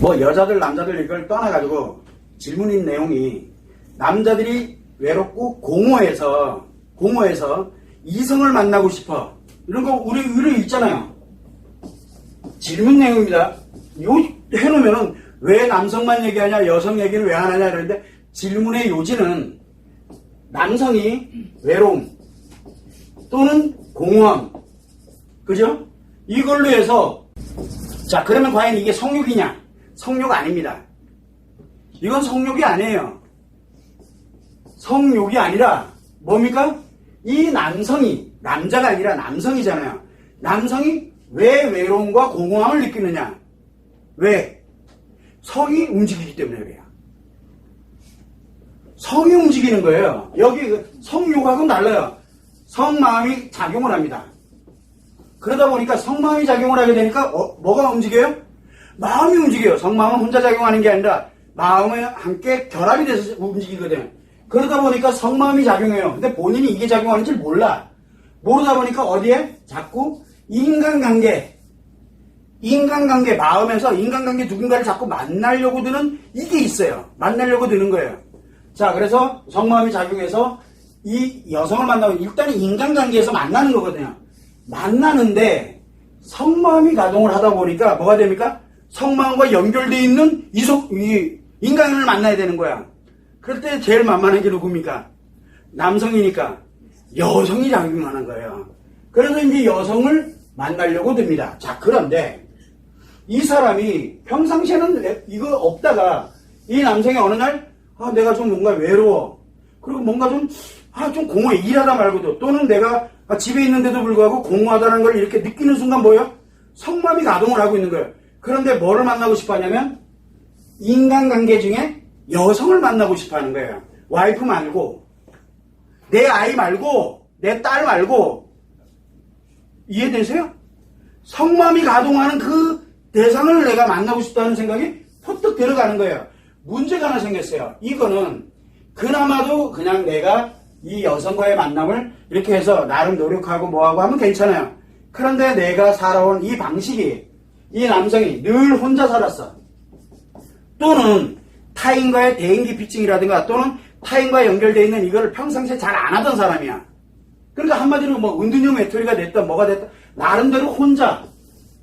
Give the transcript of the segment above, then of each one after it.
뭐 여자들 남자들 이걸 떠나가지고 질문인 내용이 남자들이 외롭고 공허해서 이성을 만나고 싶어 이런 거 우리 있잖아요. 질문 내용입니다. 요 해놓으면은 왜 남성만 얘기하냐 여성 얘기를 왜 안 하냐 이러는데 질문의 요지는 남성이 외로움 또는 공허함 그죠? 이걸로 해서 자 그러면 과연 이게 성욕이냐? 성욕 아닙니다. 이건 성욕이 아니에요. 성욕이 아니라 뭡니까? 이 남성이 남자가 아니라 남성이잖아요. 남성이 왜 외로움과 공허함을 느끼느냐? 왜? 성이 움직이기 때문에 그래요. 성이 움직이는 거예요. 여기 성욕하고는 달라요. 성마음이 작용을 합니다. 그러다 보니까 성마음이 작용을 하게 되니까 뭐가 움직여요? 마음이 움직여요. 성마음은 혼자 작용하는 게 아니라 마음에 함께 결합이 돼서 움직이거든요. 그러다 보니까 성마음이 작용해요. 근데 본인이 이게 작용하는지 몰라. 모르다 보니까 어디에? 자꾸 인간관계 마음에서 인간관계 누군가를 자꾸 만나려고 드는 이게 있어요. 만나려고 드는 거예요. 자 그래서 성마음이 작용해서 이 여성을 만나고 일단은 인간관계에서 만나는 거거든요. 만나는데 성마음이 가동을 하다 보니까 뭐가 됩니까? 성마음과 연결되어 있는 이 인간을 만나야 되는 거야. 그럴 때 제일 만만한 게 누굽니까? 남성이니까 여성이 작용하는 거예요. 그래서 이제 여성을 만나려고 듭니다. 자 그런데 이 사람이 평상시에는 이거 없다가 이 남성이 어느 날 내가 좀 뭔가 외로워. 그리고 뭔가 좀 공허해. 일하다 말고도 또는 내가 집에 있는데도 불구하고 공허하다는 걸 이렇게 느끼는 순간 뭐예요? 성마음이 가동을 하고 있는 거예요. 그런데 뭐를 만나고 싶어 하냐면 인간관계 중에 여성을 만나고 싶어 하는 거예요. 와이프 말고 내 아이 말고 내 딸 말고 이해되세요? 성마음이 가동하는 그 대상을 내가 만나고 싶다는 생각이 퍼뜩 들어가는 거예요. 문제가 하나 생겼어요. 이거는 그나마도 그냥 내가 이 여성과의 만남을 이렇게 해서 나름 노력하고 뭐하고 하면 괜찮아요. 그런데 내가 살아온 이 방식이 이 남성이 늘 혼자 살았어. 또는 타인과의 대인기피증이라든가 또는 타인과 연결되어 있는 이걸 평상시에 잘 안 하던 사람이야. 그러니까 한마디로 뭐 은둔형 외톨이가 됐든 뭐가 됐든 나름대로 혼자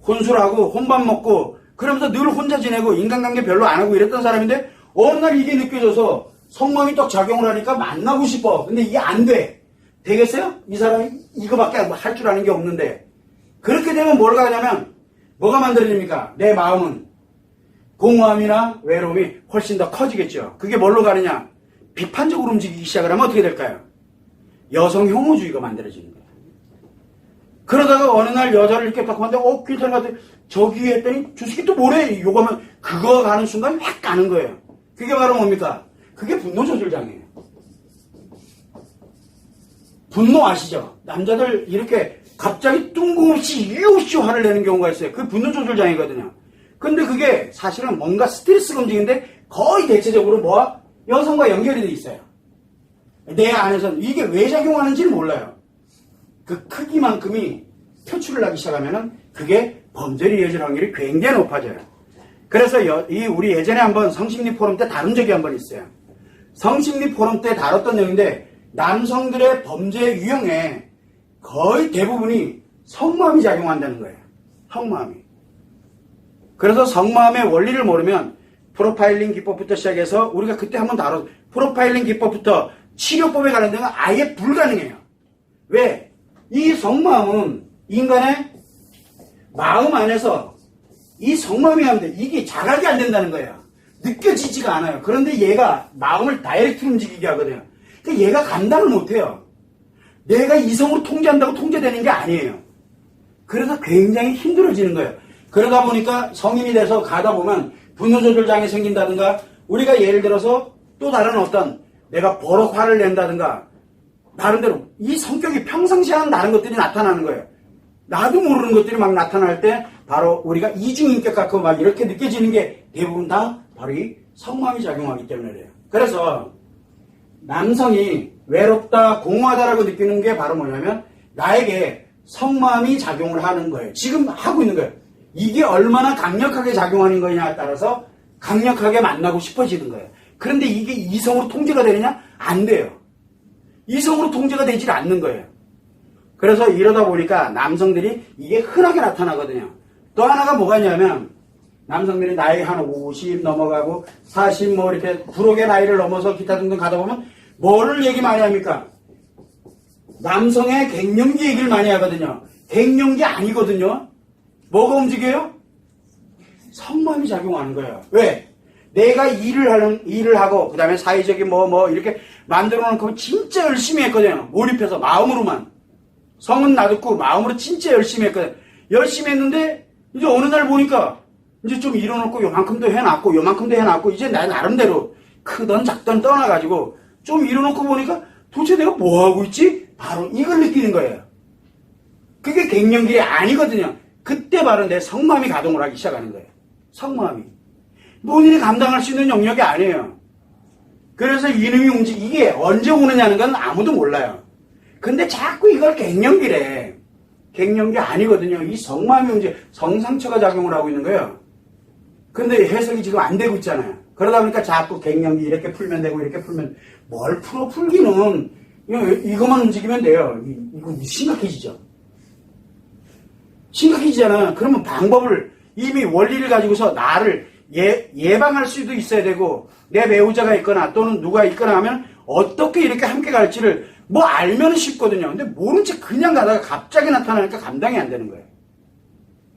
혼술하고 혼밥 먹고 그러면서 늘 혼자 지내고 인간관계 별로 안 하고 이랬던 사람인데 어느 날 이게 느껴져서 성마음이 딱 작용을 하니까 만나고 싶어. 근데 이게 안 돼. 되겠어요? 이 사람이 이거밖에 할 줄 아는 게 없는데. 그렇게 되면 뭘 가냐면 뭐가 만들어집니까? 내 마음은 공허함이나 외로움이 훨씬 더 커지겠죠. 그게 뭘로 가느냐? 비판적으로 움직이기 시작을 하면 어떻게 될까요? 여성 혐오주의가 만들어지는 거예요. 그러다가 어느 날 여자를 이렇게 딱 봤는데 괜찮은 것 같아. 저기 했더니 주식이 또 뭐래? 요거면 그거 가는 순간 확 가는 거예요. 그게 바로 뭡니까? 그게 분노 조절 장애예요. 분노 아시죠? 남자들 이렇게 갑자기 뜬금없이 이유 없이 화를 내는 경우가 있어요. 그게 분노 조절 장애거든요. 근데 그게 사실은 뭔가 스트레스 검증인데 거의 대체적으로 뭐와 여성과 연결이 돼 있어요. 내 안에서는 이게 왜 작용하는지를 몰라요. 그 크기만큼이 표출을 하기 시작하면은 그게 범죄로 이어질 확률이 굉장히 높아져요. 그래서 우리 예전에 한번 성심리 포럼 때 다룬 적이 한번 있어요. 성심리 포럼 때 다뤘던 내용인데 남성들의 범죄 유형에 거의 대부분이 성마음이 작용한다는 거예요. 성마음이. 그래서 성마음의 원리를 모르면 프로파일링 기법부터 시작해서 우리가 그때 한번 프로파일링 기법부터 치료법에 관련된 건 아예 불가능해요. 왜? 이 성마음은 인간의 마음 안에서 이 성마음이 하는데 이게 자각이 안 된다는 거예요. 느껴지지가 않아요. 그런데 얘가 마음을 다이렉트로 움직이게 하거든요. 그러니까 얘가 감당을 못해요. 내가 이성으로 통제한다고 통제되는 게 아니에요. 그래서 굉장히 힘들어지는 거예요. 그러다 보니까 성인이 돼서 가다 보면 분노조절장애 생긴다든가 우리가 예를 들어서 또 다른 어떤 내가 버럭 화를 낸다든가 나름대로 이 성격이 평상시에 하는 다른 것들이 나타나는 거예요. 나도 모르는 것들이 막 나타날 때 바로 우리가 이중인격 같고 막 이렇게 느껴지는 게 대부분 다 바로 이 성마음이 작용하기 때문에 그래요. 그래서 남성이 외롭다, 공허하다라고 느끼는 게 바로 뭐냐면 나에게 성마음이 작용을 하는 거예요. 지금 하고 있는 거예요. 이게 얼마나 강력하게 작용하는 거냐에 따라서 강력하게 만나고 싶어지는 거예요. 그런데 이게 이성으로 통제가 되느냐? 안 돼요. 이성으로 통제가 되질 않는 거예요. 그래서 이러다 보니까 남성들이 이게 흔하게 나타나거든요. 또 하나가 뭐가 있냐면 남성들이 나이 한 50 넘어가고 40 뭐 이렇게 불혹의 나이를 넘어서 기타 등등 가다 보면 뭐를 얘기 많이 합니까? 남성의 갱년기 얘기를 많이 하거든요. 갱년기 아니거든요. 뭐가 움직여요? 성마음이 작용하는 거예요. 왜? 내가 일을 하고 그 다음에 사회적인 뭐 이렇게 만들어 놓고 진짜 열심히 했거든요. 몰입해서 마음으로만. 성은 놔두고 마음으로 진짜 열심히 했거든요. 열심히 했는데 이제 어느 날 보니까 이제 좀 일어놓고 요만큼도 해놨고 요만큼도 해놨고 이제 나 나름대로 크던 작던 떠나가지고 좀 일어놓고 보니까 도대체 내가 뭐하고 있지? 바로 이걸 느끼는 거예요. 그게 갱년기 아니거든요. 그때 바로 내 성마음이 가동을 하기 시작하는 거예요. 성마음이. 본인이 감당할 수 있는 영역이 아니에요. 그래서 이놈이 이게 언제 오느냐는 건 아무도 몰라요. 근데 자꾸 이걸 갱년기래. 갱년기 아니거든요. 이 성마음이 문제, 성상처가 작용을 하고 있는 거예요. 근데 해석이 지금 안 되고 있잖아요. 그러다 보니까 자꾸 갱년기 이렇게 풀면 되고 이렇게 풀면 뭘 풀기는 이것만 움직이면 돼요. 이거 심각해지죠. 심각해지잖아. 그러면 방법을 이미 원리를 가지고서 나를 예방할 수도 있어야 되고 내 배우자가 있거나 또는 누가 있거나 하면 어떻게 이렇게 함께 갈지를 뭐 알면 쉽거든요. 근데 모른 채 그냥 가다가 갑자기 나타나니까 감당이 안 되는 거예요.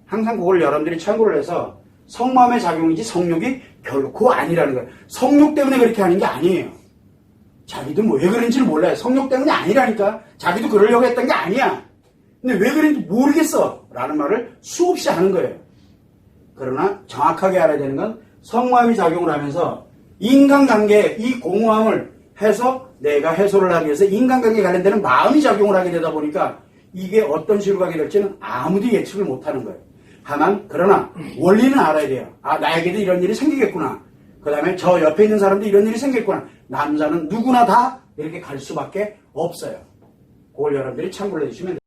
항상 그걸 여러분들이 참고를 해서 성마음의 작용이지 성욕이 결코 아니라는 거예요. 성욕 때문에 그렇게 하는 게 아니에요. 자기도 뭐 왜 그런지를 몰라요. 성욕 때문이 아니라니까. 자기도 그러려고 했던 게 아니야. 근데 왜 그런지 모르겠어 라는 말을 수없이 하는 거예요. 그러나 정확하게 알아야 되는 건 성마음이 작용을 하면서 인간관계에 이 공허함을 해서 내가 해소를 하기 위해서 인간관계에 관련되는 마음이 작용을 하게 되다 보니까 이게 어떤 식으로 가게 될지는 아무도 예측을 못하는 거예요. 다만 그러나 원리는 알아야 돼요. 아, 나에게도 이런 일이 생기겠구나. 그 다음에 저 옆에 있는 사람도 이런 일이 생겼구나. 남자는 누구나 다 이렇게 갈 수밖에 없어요. 그걸 여러분들이 참고를 해주시면 돼요.